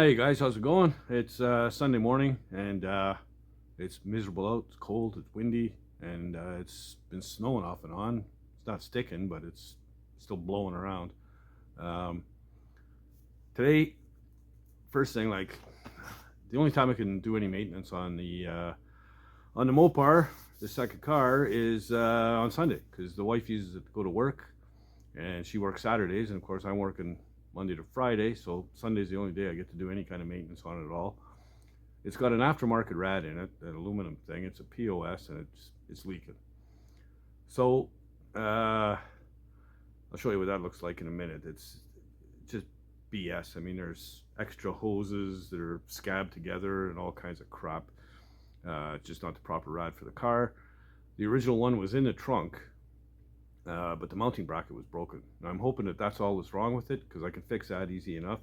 Hey guys, how's it going? It's Sunday morning and it's miserable out. It's cold, it's windy, and it's been snowing off and on. It's not sticking, but it's still blowing around. Um, Today, first thing, like the only time I can do any maintenance on the Mopar, the second car, is on Sunday because the wife uses it to go to work, and she works Saturdays, and of course I'm working Monday to Friday, so Sunday's the only day I get to do any kind of maintenance on it at all. It's got an aftermarket rad in it, an aluminum thing. It's a POS, and it's leaking. So I'll show you what that looks like in a minute. It's just BS. I mean, there's extra hoses that are scabbed together and all kinds of crap. It's just not the proper rad for the car. The original one was in the trunk, but the mounting bracket was broken. Now I'm hoping that that's all that's wrong with it, because I can fix that easy enough.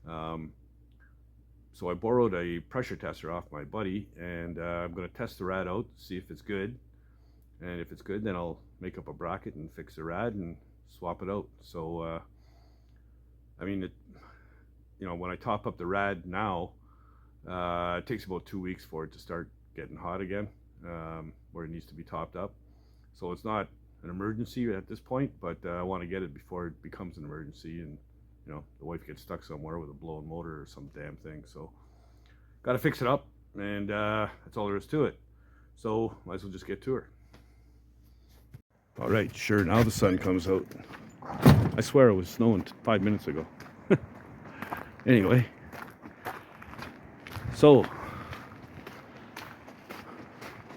So I borrowed a pressure tester off my buddy, and I'm going to test the rad out, see if it's good. And if it's good, then I'll make up a bracket and fix the rad and swap it out. So I mean, when I top up the rad now, it takes about 2 weeks for it to start getting hot again, where it needs to be topped up. So it's not an emergency at this point, but I want to get it before it becomes an emergency, and the wife gets stuck somewhere with a blown motor or some damn thing. So got to fix it up, and that's all there is to it. So might as well just get to her. All right, sure, now the sun comes out. I swear it was snowing 5 minutes ago. Anyway, so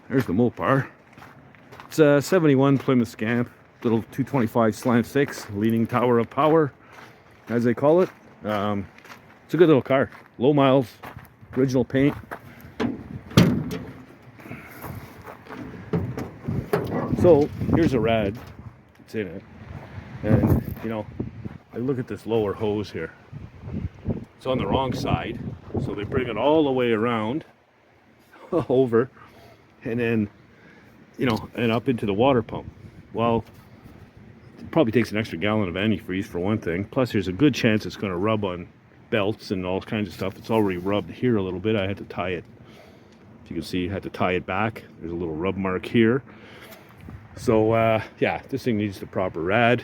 there's the Mopar. It's a 71 Plymouth Scamp, little 225 slant 6 leaning tower of power, as they call it. It's a good little car, low miles, original paint. So here's a rad that's in it, and I look at this lower hose here. It's on the wrong side, so they bring it all the way around over, and then and up into the water pump. Well, it probably takes an extra gallon of antifreeze for one thing. Plus, there's a good chance it's going to rub on belts and all kinds of stuff. It's already rubbed here a little bit. I had to tie it. As you can see, I had to tie it back. There's a little rub mark here. So, yeah, this thing needs the proper rad.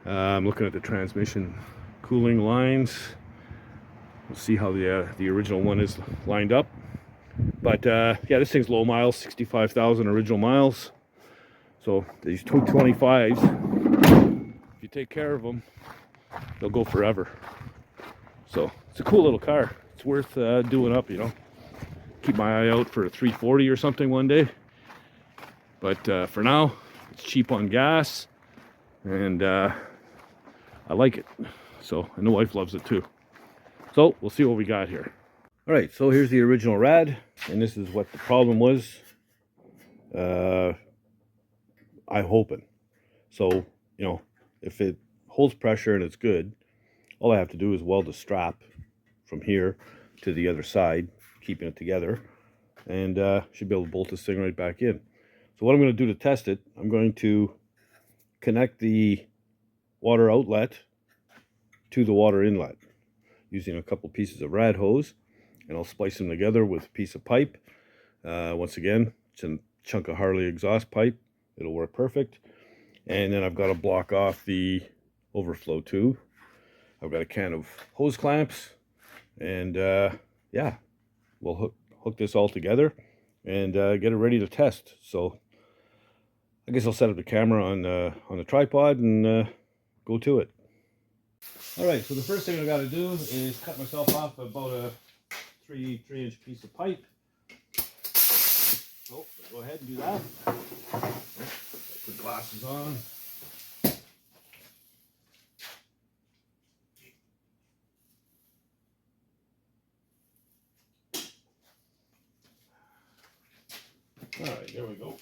I'm looking at the transmission cooling lines. We'll see how the original one is lined up. But yeah, this thing's low miles, 65,000 original miles. So these 225s, if you take care of them, they'll go forever. So it's a cool little car. It's worth doing up, Keep my eye out for a 340 or something one day. But for now, it's cheap on gas, and I like it. So, and the wife loves it too. So we'll see what we got here. All right, so here's the original rad, and this is what the problem was. I'm hoping. So, if it holds pressure and it's good, all I have to do is weld a strap from here to the other side, keeping it together, and should be able to bolt this thing right back in. So what I'm going to do to test it, I'm going to connect the water outlet to the water inlet using a couple pieces of rad hose. And I'll splice them together with a piece of pipe. Once again, it's a chunk of Harley exhaust pipe. It'll work perfect. And then I've got to block off the overflow tube. I've got a can of hose clamps. And yeah, we'll hook this all together and get it ready to test. So I guess I'll set up the camera on the tripod and go to it. All right, so the first thing I got to do is cut myself off about a 3-inch piece of pipe. So go ahead and do that. Put glasses on. All right, there we go.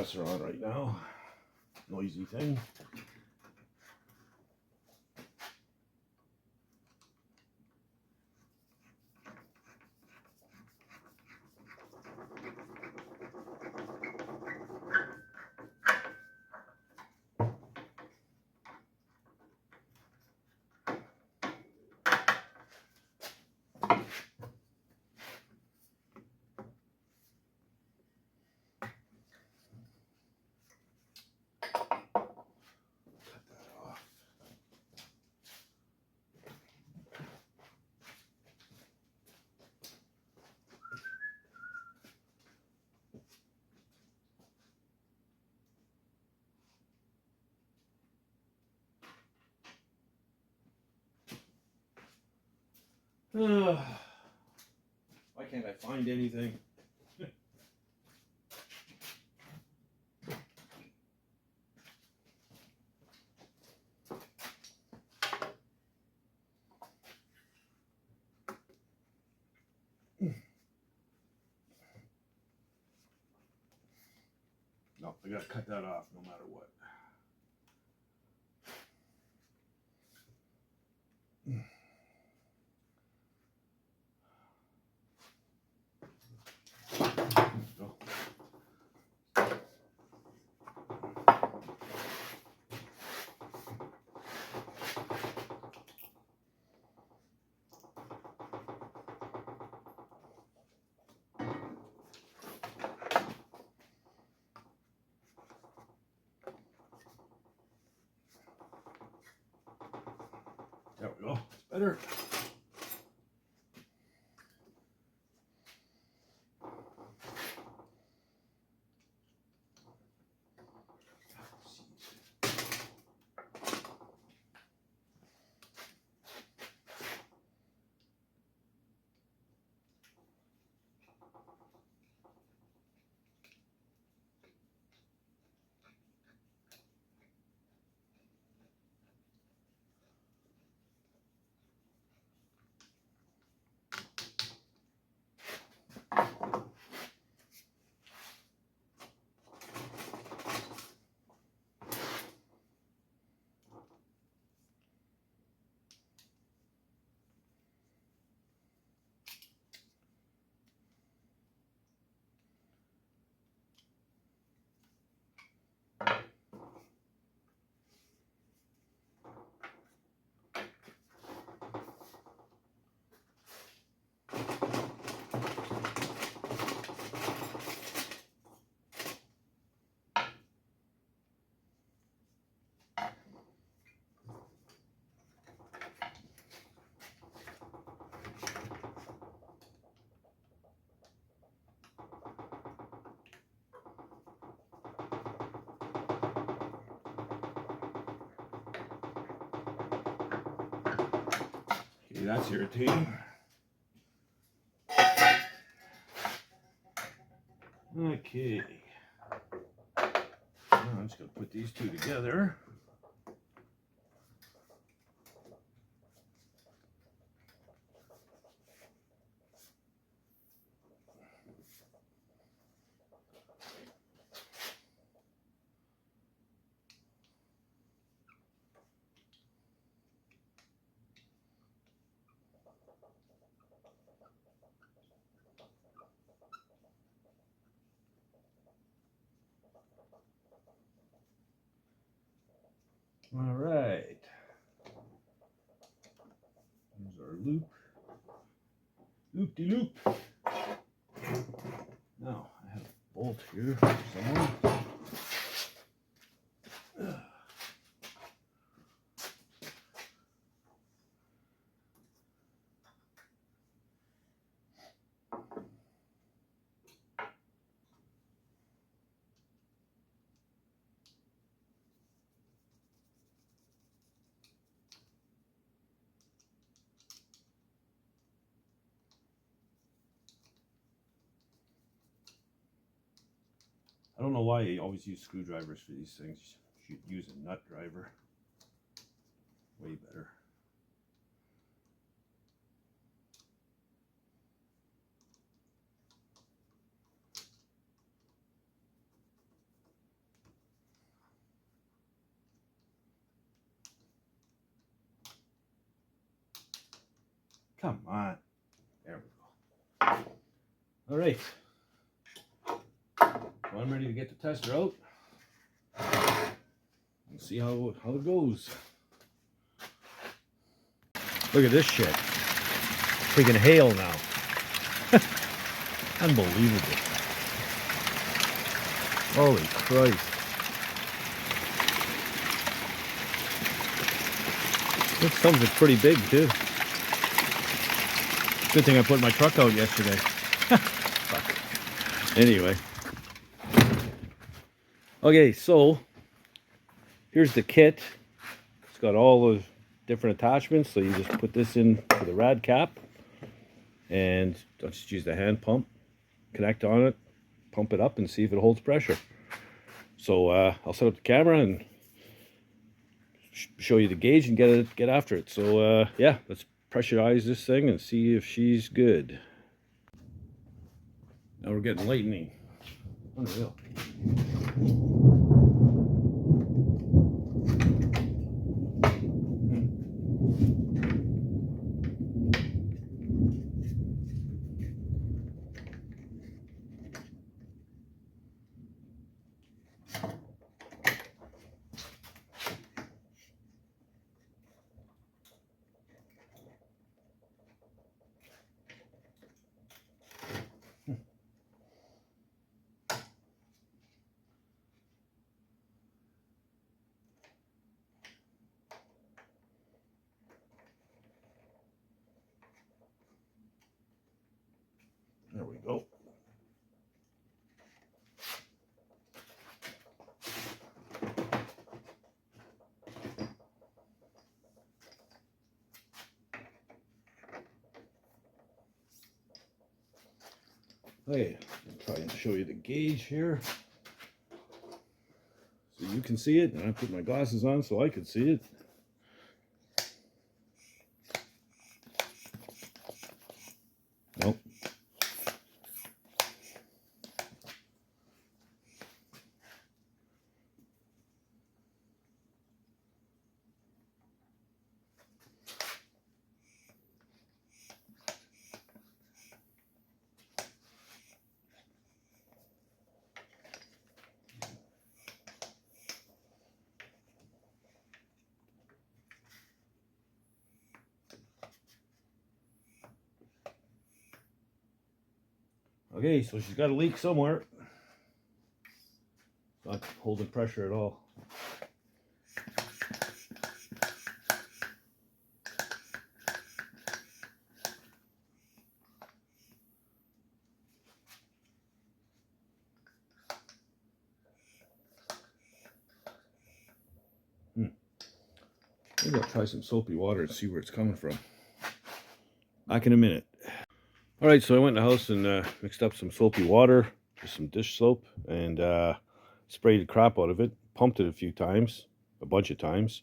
compressor on right now. Noisy thing. Why can't I find anything? No, I gotta cut that off no matter what. Go. There we go. It's better. Okay, that's irritating. Okay. Now I'm just going to put these two together. All right. Here's our loop. Loop-de-loop. Now, I have a bolt here somewhere. I don't know why you always use screwdrivers for these things. You should use a nut driver. Way better. Come on. There we go. All right. Well, I'm ready to get the tester out and see how it goes. Look at this shit. Taking hail now. Unbelievable. Holy Christ. This comes is pretty big too. Good thing I put my truck out yesterday. Anyway. Okay, so here's the kit. It's got all the different attachments. So you just put this in to the rad cap and I'll just use the hand pump, connect on it, pump it up and see if it holds pressure. So I'll set up the camera and show you the gauge and get after it. So yeah, let's pressurize this thing and see if she's good. Now we're getting lightning. Unreal. There we go. Okay, I'll try and show you the gauge here so you can see it, and I put my glasses on so I could see it. Nope. Okay, so she's got a leak somewhere. Not holding pressure at all. Maybe I'll try some soapy water and see where it's coming from. Back in a minute. Alright, so I went in the house and mixed up some soapy water, just some dish soap, and sprayed the crap out of it. Pumped it a bunch of times.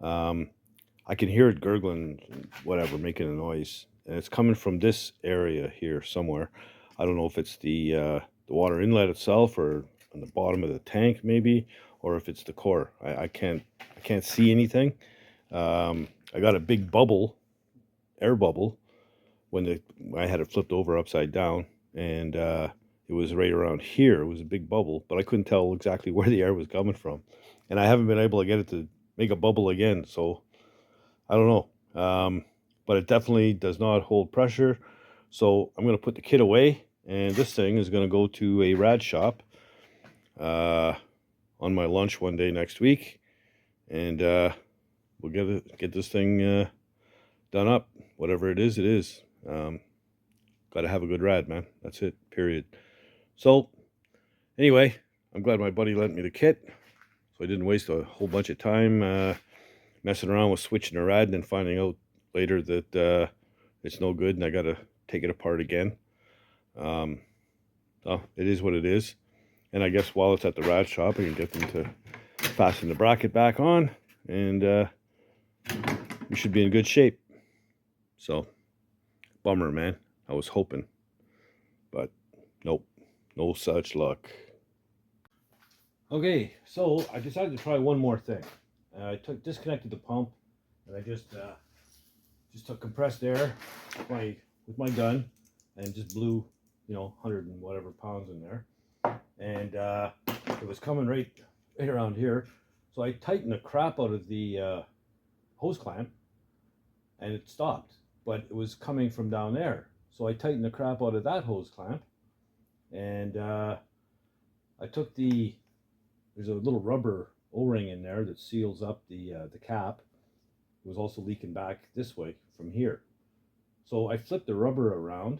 I can hear it gurgling, whatever, making a noise. And it's coming from this area here somewhere. I don't know if it's the water inlet itself or on the bottom of the tank maybe, or if it's the core. I can't see anything. I got a big bubble, air bubble, when I had it flipped over upside down, and it was right around here. It was a big bubble, but I couldn't tell exactly where the air was coming from, and I haven't been able to get it to make a bubble again. So I don't know, but it definitely does not hold pressure. So I'm going to put the kit away, and this thing is going to go to a rad shop on my lunch one day next week, and we'll get this thing done up. Whatever it is, it is. Got to have a good rad, man. That's it, period. So anyway, I'm glad my buddy lent me the kit, so I didn't waste a whole bunch of time messing around with switching a rad and then finding out later that it's no good and I got to take it apart again. So it is what it is. And I guess while it's at the rad shop, I can get them to fasten the bracket back on, and we should be in good shape. So, bummer, man. I was hoping, but nope, no such luck. Okay, so I decided to try one more thing. I disconnected the pump, and I just just took compressed air with my gun and just blew, 100 and whatever pounds in there. And it was coming right around here. So I tightened the crap out of the hose clamp and it stopped. But it was coming from down there. So I tightened the crap out of that hose clamp. And I took there's a little rubber O-ring in there that seals up the cap. It was also leaking back this way from here. So I flipped the rubber around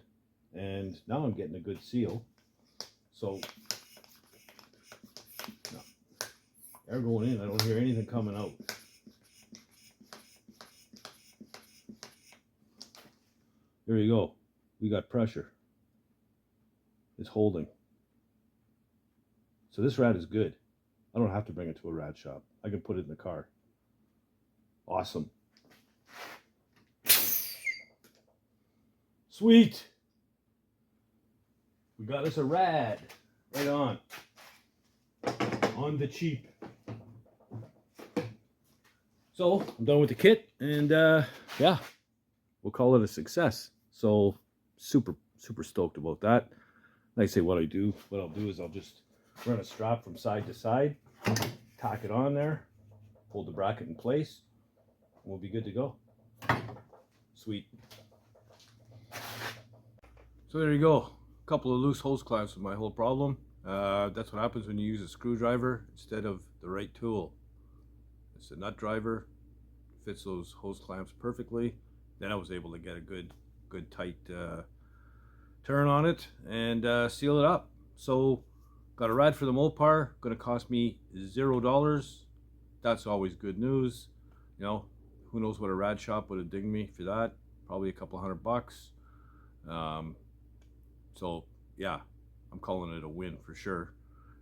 and now I'm getting a good seal. So no, air going in, I don't hear anything coming out. There you go. We got pressure. It's holding. So this rad is good. I don't have to bring it to a rad shop. I can put it in the car. Awesome. Sweet. We got us a rad. Right on. On the cheap. So I'm done with the kit, and yeah, we'll call it a success. So super stoked about that. Like I say, what I'll do is I'll just run a strap from side to side, tack it on there, hold the bracket in place, and we'll be good to go. Sweet. So there you go. A couple of loose hose clamps with my whole problem. That's what happens when you use a screwdriver instead of the right tool. It's a nut driver, fits those hose clamps perfectly. Then I was able to get a good tight turn on it and seal it up. So got a rad for the Mopar, gonna cost me $0. That's always good news. Who knows what a rad shop would have dinged me for that? Probably a couple $100. So yeah, I'm calling it a win for sure.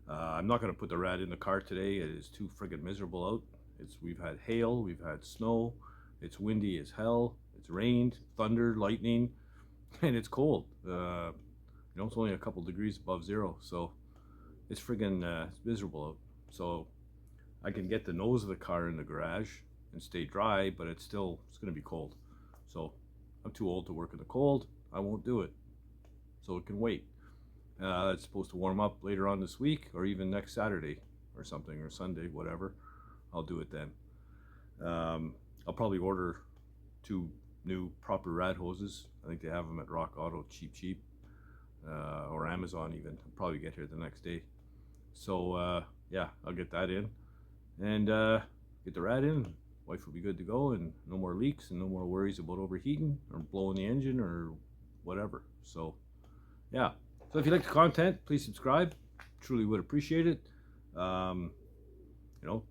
I'm not gonna put the rad in the car today. It is too friggin' miserable out. We've had hail, we've had snow, it's windy as hell, it's rained, thunder, lightning, and it's cold. It's only a couple degrees above zero, so it's friggin' it's miserable out. So I can get the nose of the car in the garage and stay dry, but it's gonna be cold. So I'm too old to work in the cold. I won't do it. So it can wait. It's supposed to warm up later on this week, or even next Saturday or something, or Sunday, whatever. I'll do it then. I'll probably order 2 new proper rad hoses. I think they have them at Rock Auto cheap, or Amazon even. I'll probably get here the next day. So yeah, I'll get that in and get the rad in. Wife will be good to go, and no more leaks and no more worries about overheating or blowing the engine or whatever. So yeah, so if you like the content, please subscribe. Truly would appreciate it.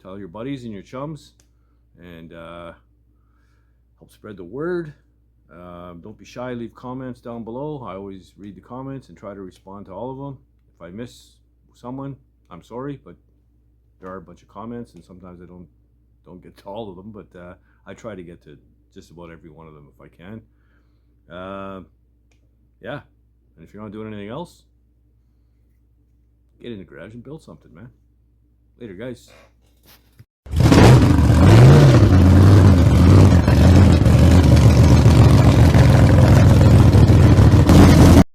Tell your buddies and your chums, and help spread the word. Don't be shy, leave comments down below. I always read the comments and try to respond to all of them. If I miss someone, I'm sorry, but there are a bunch of comments and sometimes I don't get to all of them, but I try to get to just about every one of them if I can. Yeah, and if you're not doing anything else, get in the garage and build something, man. Later, guys.